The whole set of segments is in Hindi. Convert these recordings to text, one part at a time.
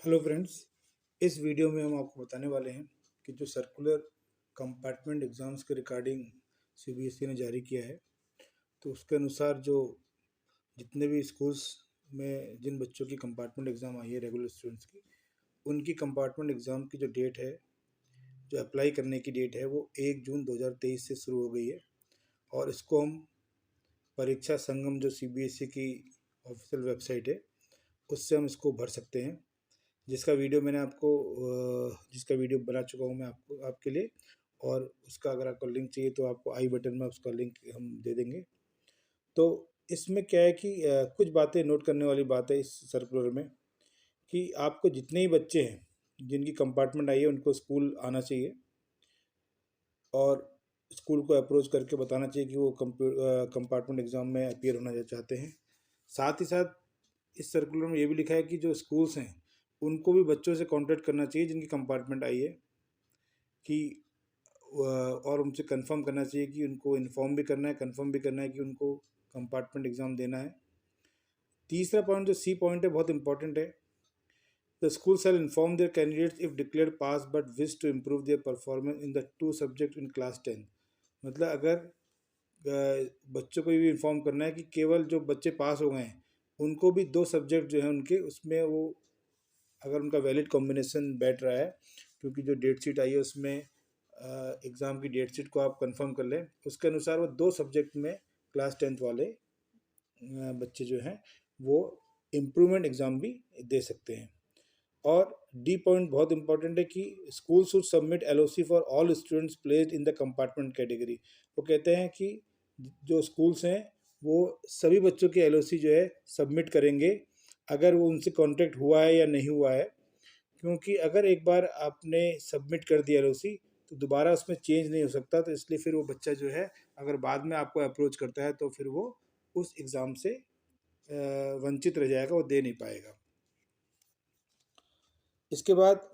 Hello friends. इस वीडियो में हम आपको बताने वाले हैं कि जो सर्कुलर कंपार्टमेंट एग्ज़ाम्स के रिगार्डिंग सीबीएसई ने जारी किया है, तो उसके अनुसार जो जितने भी स्कूल्स में जिन बच्चों की कंपार्टमेंट एग्ज़ाम आई है रेगुलर स्टूडेंट्स की, उनकी कंपार्टमेंट एग्ज़ाम की जो डेट है, जो अप्लाई करने की डेट है, वो 1 जून 2023 से शुरू हो गई है। और इसको हम परीक्षा संगम जो सीबीएसई की ऑफिशियल वेबसाइट है, उससे हम इसको भर सकते हैं, जिसका वीडियो बना चुका हूँ मैं आपके लिए। और उसका अगर आपको लिंक चाहिए तो आपको आई बटन में उसका लिंक हम दे देंगे। तो इसमें क्या है कि कुछ बातें नोट करने वाली बात है इस सर्कुलर में, कि आपको जितने ही बच्चे हैं जिनकी कंपार्टमेंट आई है उनको स्कूल आना चाहिए और स्कूल को अप्रोच करके बताना चाहिए कि वो कंपार्टमेंट एग्ज़ाम में अपीयर होना चाहते हैं। साथ ही साथ इस सर्कुलर में ये भी लिखा है कि जो स्कूल्स हैं उनको भी बच्चों से कांटेक्ट करना चाहिए जिनकी कंपार्टमेंट आई है, कि और उनसे कंफर्म करना चाहिए कि उनको इन्फॉर्म भी करना है, कंफर्म भी करना है कि उनको कंपार्टमेंट एग्ज़ाम देना है। तीसरा पॉइंट जो सी पॉइंट है बहुत इंपॉर्टेंट है। The school shall inform their candidates if declared pass but wish to improve their performance in the two subject in class 10। मतलब अगर बच्चों को भी इन्फॉर्म करना है कि केवल जो बच्चे पास हो गए हैं उनको भी दो सब्जेक्ट जो हैं उनके उसमें वो, अगर उनका वैलिड कॉम्बिनेशन बैठ रहा है, क्योंकि जो डेट शीट आई है उसमें एग्ज़ाम की डेट शीट को आप कंफर्म कर लें, उसके अनुसार वो दो सब्जेक्ट में क्लास 10th वाले बच्चे जो हैं वो इम्प्रूवमेंट एग्ज़ाम भी दे सकते हैं। और डी पॉइंट बहुत इंपॉर्टेंट है कि school should submit LOC for all students placed in the compartment category. वो कहते हैं कि जो स्कूल्स हैं वो सभी बच्चों की एलओसी जो है सबमिट करेंगे, अगर वो उनसे कांटेक्ट हुआ है या नहीं हुआ है। क्योंकि अगर एक बार आपने सबमिट कर दिया एलओसी तो दोबारा उसमें चेंज नहीं हो सकता, तो इसलिए फिर वो बच्चा जो है अगर बाद में आपको अप्रोच करता है तो फिर वो उस एग्ज़ाम से वंचित रह जाएगा, वो दे नहीं पाएगा। इसके बाद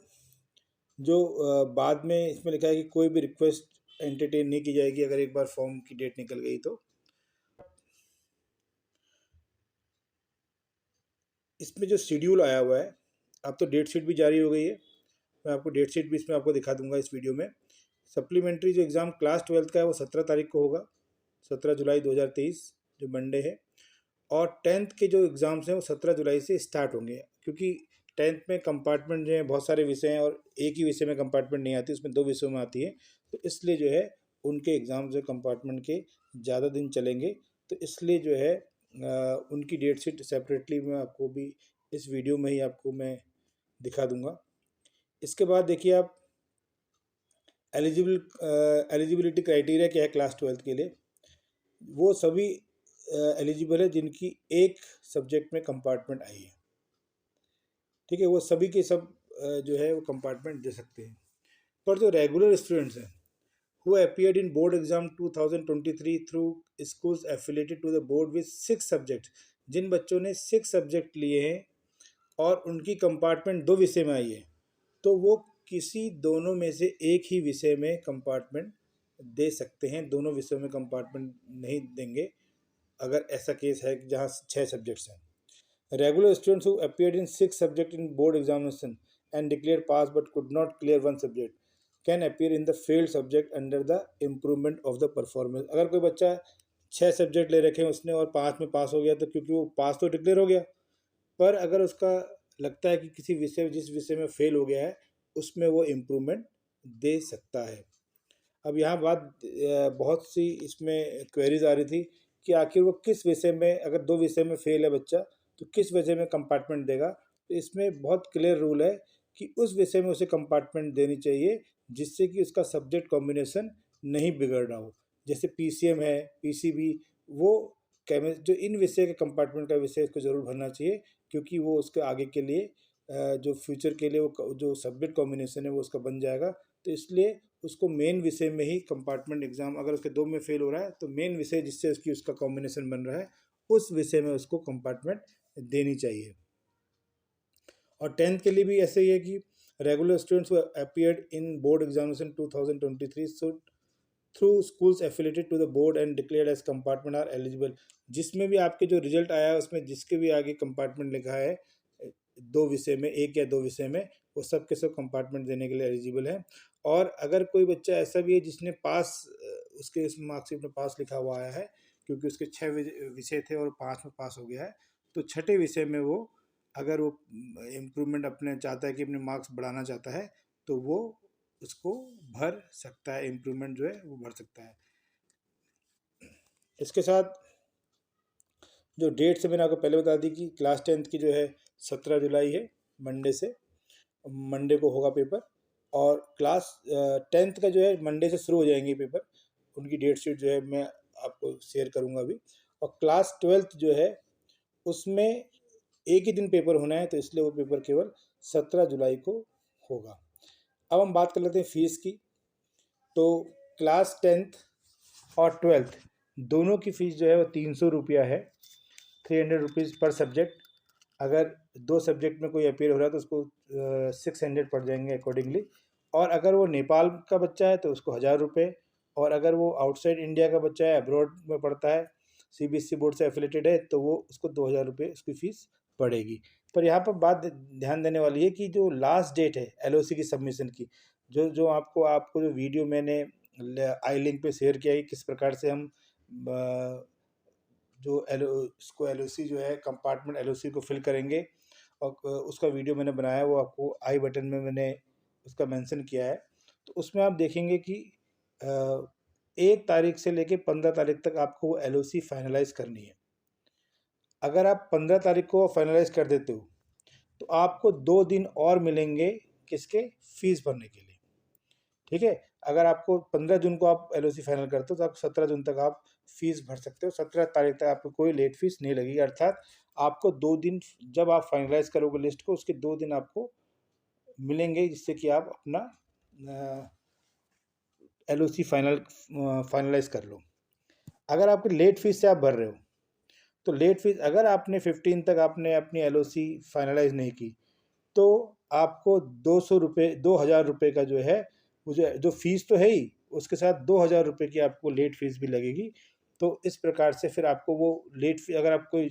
जो बाद में इसमें लिखा है कि कोई भी रिक्वेस्ट एंटरटेन नहीं की जाएगी अगर एक बार फॉर्म की डेट निकल गई तो। इसमें जो शेड्यूल आया हुआ है, अब तो डेट शीट भी जारी हो गई है, मैं आपको डेट शीट भी इसमें आपको दिखा दूंगा इस वीडियो में। सप्लीमेंट्री जो एग्ज़ाम क्लास 12th का है वो 17 तारीख को होगा, 17 जुलाई 2023 जो मंडे है। और 10th के जो एग्ज़ाम्स हैं वो 17 जुलाई से स्टार्ट होंगे, क्योंकि 10th में कंपार्टमेंट जो है बहुत सारे विषय हैं और एक ही विषय में कंपार्टमेंट नहीं आती, उसमें दो विषयों में आती है, तो इसलिए जो है उनके एग्ज़ाम जो कंपार्टमेंट के ज़्यादा दिन चलेंगे। तो इसलिए जो है उनकी डेट शीट सेपरेटली मैं आपको भी इस वीडियो में ही आपको मैं दिखा दूंगा। इसके बाद देखिए आप एलिजिबिलिटी क्राइटेरिया क्या है क्लास 12th के लिए। वो सभी एलिजिबल है जिनकी एक सब्जेक्ट में कंपार्टमेंट आई है, ठीक है, वो सभी के सब जो है वो कंपार्टमेंट दे सकते हैं। पर जो रेगुलर स्टूडेंट्स हैं who appeared in board exam 2023 through schools affiliated to the board with 6 subject, जिन बच्चों ने 6 सब्जेक्ट लिए हैं और उनकी कंपार्टमेंट दो विषय में आई है, तो वो किसी दोनों में से एक ही विषय में कंपार्टमेंट दे सकते हैं, दोनों विषयों में कंपार्टमेंट नहीं देंगे अगर ऐसा केस है जहाँ 6 सब्जेक्ट्स हैं। Regular students who appeared in 6 subjects in board examination and declared pass but could not clear one subject can appear in the failed subject under the improvement of the performance। अगर कोई बच्चा 6 सब्जेक्ट ले रखे हैं उसने और 5 में पास हो गया तो क्योंकि वो पास तो डिक्लेयर हो गया, पर अगर उसका लगता है कि किसी विषय जिस विषय में फेल हो गया है उसमें वो इम्प्रूवमेंट दे सकता है। अब यहाँ बात बहुत सी इसमें क्वेरीज आ रही थी कि आखिर वो किस विषय में, अगर दो विषय में फेल है बच्चा तो किस विषय में कंपार्टमेंट देगा। तो इसमें बहुत क्लियर रूल है कि उस विषय में उसे कंपार्टमेंट देनी चाहिए जिससे कि उसका सब्जेक्ट कॉम्बिनेशन नहीं बिगड़ रहा हो। जैसे पीसीएम है, पीसीबी, वो केमिस्ट, जो इन विषय के कंपार्टमेंट का विषय उसको ज़रूर भरना चाहिए, क्योंकि वो उसके आगे के लिए जो फ्यूचर के लिए वो जो सब्जेक्ट कॉम्बिनेशन है वो उसका बन जाएगा। तो इसलिए उसको मेन विषय में ही कंपार्टमेंट एग्ज़ाम, अगर उसके दो में फेल हो रहा है तो मेन विषय जिससे उसका कॉम्बिनेशन बन रहा है उस विषय में उसको कंपार्टमेंट देनी चाहिए। और 10th के लिए भी ऐसे ही है कि regular students appeared in board examination 2023 should through schools affiliated to the board and declared as compartment are eligible. जिसमें भी आपके जो रिजल्ट आया है उसमें जिसके भी आगे कंपार्टमेंट लिखा है 2 विषय में, 1 या 2 विषय में, वो सब के सब कंपार्टमेंट देने के लिए एलिजिबल है। और अगर कोई बच्चा ऐसा भी है जिसने पास उसके इस मार्कशीट में पास लिखा हुआ आया है, क्योंकि उसके 6 विषय थे और 5 में पास हो गया है, तो छठे विषय में वो अगर वो इम्प्रूवमेंट अपने चाहता है कि अपने मार्क्स बढ़ाना चाहता है, तो वो उसको भर सकता है, इम्प्रूवमेंट जो है वो भर सकता है। इसके साथ जो डेट से मैंने आपको पहले बता दी कि क्लास 10th की जो है 17 जुलाई है, मंडे से, मंडे को होगा पेपर। और क्लास 10th का जो है मंडे से शुरू हो जाएंगे पेपर, उनकी डेट शीट जो है मैं आपको शेयर करूंगा अभी। और क्लास 12th जो है उसमें एक ही दिन पेपर होना है, तो इसलिए वो पेपर केवल 17 जुलाई को होगा। अब हम बात कर लेते हैं फीस की। तो क्लास 10th और 12th दोनों की फ़ीस जो है वो 300 रुपया है, 300 रुपीज़ पर सब्जेक्ट। अगर 2 सब्जेक्ट में कोई अपीयर हो रहा है तो उसको 600 पड़ जाएंगे अकॉर्डिंगली। और अगर वो नेपाल का बच्चा है तो उसको 1000 रुपये, और अगर वो आउटसाइड इंडिया का बच्चा है, अब्रॉड में पढ़ता है, CBSE बोर्ड से एफिलेटेड है, तो वो उसको 2000 रुपये उसकी फ़ीस पड़ेगी। पर यहाँ पर बात ध्यान देने वाली है कि जो लास्ट डेट है LOC की सबमिशन की, जो जो आपको जो वीडियो मैंने आई लिंक पे शेयर किया है, किस प्रकार से हम जो उसको LOC जो है कंपार्टमेंट LOC को फिल करेंगे, और उसका वीडियो मैंने बनाया है, वो आपको आई बटन में मैंने उसका मेंशन किया है। तो उसमें आप देखेंगे कि 1 तारीख से लेके 15 तारीख तक आपको वो LOC फाइनलाइज करनी है। अगर आप 15 तारीख को फाइनलाइज कर देते हो तो आपको 2 दिन और मिलेंगे, किसके? फीस भरने के लिए। ठीक है, अगर आपको 15 जून को आप LOC फाइनल करते हो तो आप 17 जून तक आप फीस भर सकते हो। 17 तारीख तक आपको कोई लेट फीस नहीं लगेगी, अर्थात आपको 2 दिन, जब आप फाइनलाइज करोगे लिस्ट को, उसके 2 दिन आपको मिलेंगे, जिससे कि आप अपना LOC फाइनलाइज कर लो। अगर आपकी लेट फीस से आप भर रहे हो, तो लेट फीस अगर आपने 15 तक आपने अपनी LOC फाइनलाइज नहीं की, तो आपको 200 रुपये, 2000 रुपये का जो है, मुझे जो फीस तो है ही, उसके साथ 2000 रुपये की आपको लेट फीस भी लगेगी। तो इस प्रकार से फिर आपको वो लेट फी, अगर आप कोई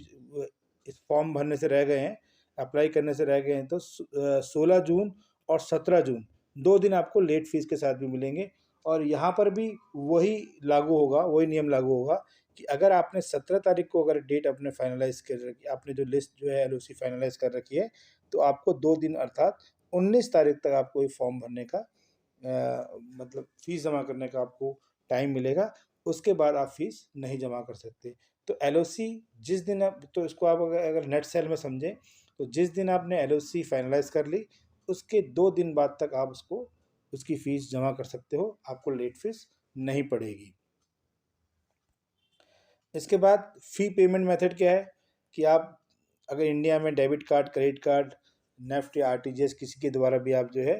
इस फॉर्म भरने से रह गए हैं, अप्लाई करने से रह गए हैं, तो 16 जून और 17 जून 2 दिन आपको लेट फीस के साथ भी मिलेंगे। और यहाँ पर भी वही लागू होगा, वही नियम लागू होगा कि अगर आपने 17 तारीख को अगर डेट अपने फाइनलाइज कर रखी, आपने जो लिस्ट जो है LOC फाइनलाइज कर रखी है, तो आपको 2 दिन अर्थात 19 तारीख तक आपको ये फॉर्म भरने का मतलब फीस जमा करने का आपको टाइम मिलेगा। उसके बाद आप फीस नहीं जमा कर सकते। तो LOC जिस दिन आप, तो इसको आप अगर नेट सेल में समझें, तो जिस दिन आपने LOC फाइनलाइज कर ली, उसके 2 दिन बाद तक आप उसको, उसकी फ़ीस जमा कर सकते हो, आपको लेट फीस नहीं पड़ेगी। इसके बाद फ़ी पेमेंट मेथड क्या है कि आप अगर इंडिया में debit card, credit card, NEFT या RTGS किसी के द्वारा भी आप जो है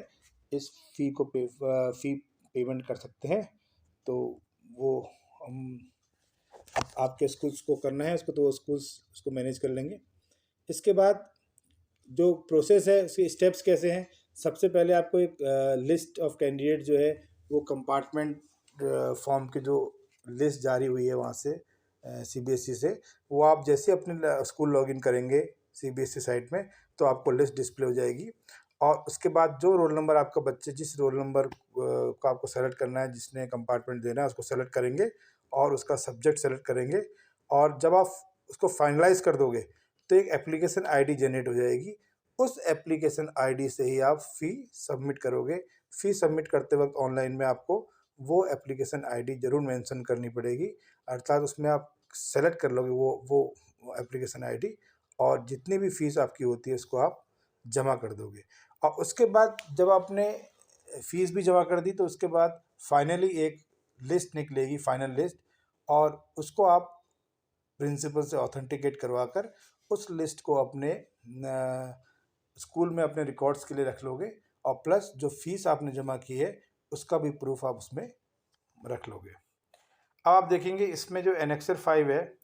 इस फ़ी को फ़ी पेमेंट कर सकते हैं। तो वो हम आपके स्कूल्स को करना है उसको, तो वो स्कूल्स उसको मैनेज कर लेंगे। इसके बाद जो प्रोसेस है, उसके स्टेप्स कैसे हैं? सबसे पहले आपको एक लिस्ट ऑफ कैंडिडेट जो है वो कंपार्टमेंट फॉर्म की जो लिस्ट जारी हुई है वहाँ से CBSE से, वो आप जैसे अपने स्कूल लॉगिन करेंगे CBSE साइट में, तो आपको लिस्ट डिस्प्ले हो जाएगी। और उसके बाद जो रोल नंबर आपका बच्चे, जिस रोल नंबर को आपको सेलेक्ट करना है, जिसने कंपार्टमेंट देना है, उसको सेलेक्ट करेंगे और उसका सब्जेक्ट सेलेक्ट करेंगे। और जब आप उसको फाइनलाइज कर दोगे तो एक एप्लीकेशन ID जनरेट हो जाएगी। उस एप्लीकेशन ID से ही आप फ़ी सबमिट करोगे। फ़ी सबमिट करते वक्त ऑनलाइन में आपको वो एप्लीकेशन ID ज़रूर मेंशन करनी पड़ेगी, अर्थात उसमें आप सेलेक्ट कर लोगे वो एप्लीकेशन ID, और जितनी भी फ़ीस आपकी होती है उसको आप जमा कर दोगे। और उसके बाद जब आपने फ़ीस भी जमा कर दी, तो उसके बाद फाइनली एक लिस्ट निकलेगी, फाइनल लिस्ट, और उसको आप प्रिंसिपल से ऑथेंटिकेट करवा कर उस लिस्ट को अपने स्कूल में अपने रिकॉर्ड्स के लिए रख लोगे, और प्लस जो फीस आपने जमा की है उसका भी प्रूफ आप उसमें रख लोगे। अब आप देखेंगे इसमें जो एनेक्सर 5 है,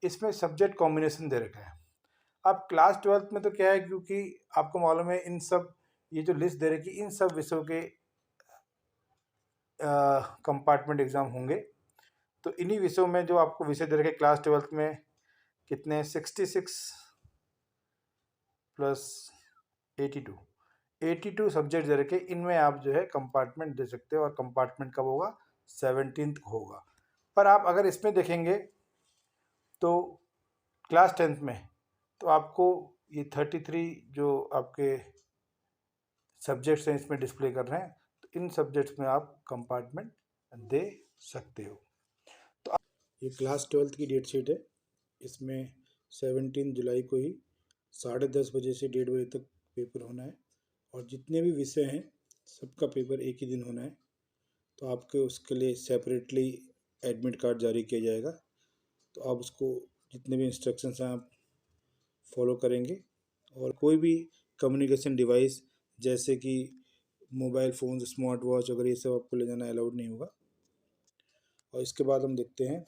इसमें सब्जेक्ट कॉम्बिनेशन दे रखा है। अब क्लास 12th में तो क्या है, क्योंकि आपको मालूम है इन सब, ये जो लिस्ट दे रखी, इन सब विषयों के कंपार्टमेंट एग्ज़ाम होंगे। तो इन्हीं विषयों में जो आपको विषय दे रखे क्लास 12th में, कितने 66 प्लस 82 सब्जेक्ट दे रखे, इनमें आप जो है कंपार्टमेंट दे सकते हो, और कंपार्टमेंट कब होगा? 17th को होगा। पर आप अगर इसमें देखेंगे तो क्लास 10th में तो आपको ये 33 जो आपके सब्जेक्ट्स हैं इसमें डिस्प्ले कर रहे हैं, तो इन सब्जेक्ट्स में आप कंपार्टमेंट दे सकते हो। तो ये क्लास 12th की डेट शीट है। इसमें 17 जुलाई को ही 10:30 बजे से 1:30 बजे तक पेपर होना है, और जितने भी विषय हैं सबका पेपर एक ही दिन होना है। तो आपके उसके लिए सेपरेटली एडमिट कार्ड जारी किया जाएगा, तो आप उसको जितने भी इंस्ट्रक्शंस हैं आप फॉलो करेंगे। और कोई भी कम्युनिकेशन डिवाइस जैसे कि मोबाइल फ़ोन, स्मार्ट वॉच वगैरह ये सब आपको ले जाना अलाउड नहीं होगा। और इसके बाद हम देखते हैं,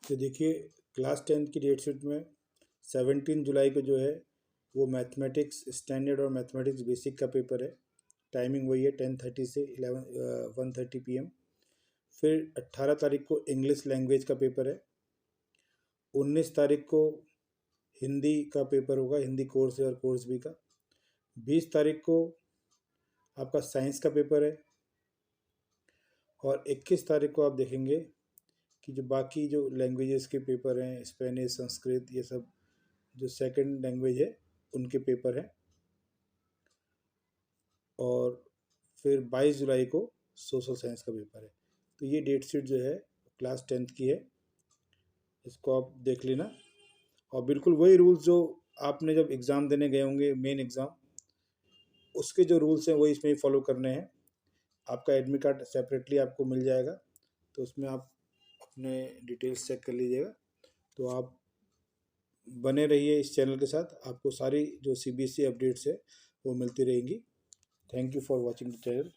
तो देखिए क्लास 10th की डेट शीट में 17 जुलाई को जो है वो मैथमेटिक्स स्टैंडर्ड और मैथमेटिक्स बेसिक का पेपर है। टाइमिंग वही है 10:30 से 1:30 PM। फिर 18 तारीख को इंग्लिश लैंग्वेज का पेपर है। 19 तारीख को हिंदी का पेपर होगा, हिंदी कोर्स है और कोर्स भी का। 20 तारीख को आपका साइंस का पेपर है, और 21 तारीख को आप देखेंगे कि जो बाकी जो लैंग्वेजेस के पेपर हैं, स्पेनिश, संस्कृत, ये सब जो सेकंड लैंग्वेज है उनके पेपर हैं। और फिर 22 जुलाई को सोशल साइंस का पेपर है। तो ये डेट शीट जो है क्लास 10th की है, इसको आप देख लेना। और बिल्कुल वही रूल्स जो आपने जब एग्ज़ाम देने गए होंगे, मेन एग्ज़ाम, उसके जो रूल्स हैं वही इसमें फॉलो करने हैं। आपका एडमिट कार्ड सेपरेटली आपको मिल जाएगा, तो उसमें आप अपने डिटेल्स चेक कर लीजिएगा। तो आप बने रहिए इस चैनल के साथ, आपको सारी जो CBSE अपडेट्स है वो मिलती रहेंगी। Thank you for watching the channel.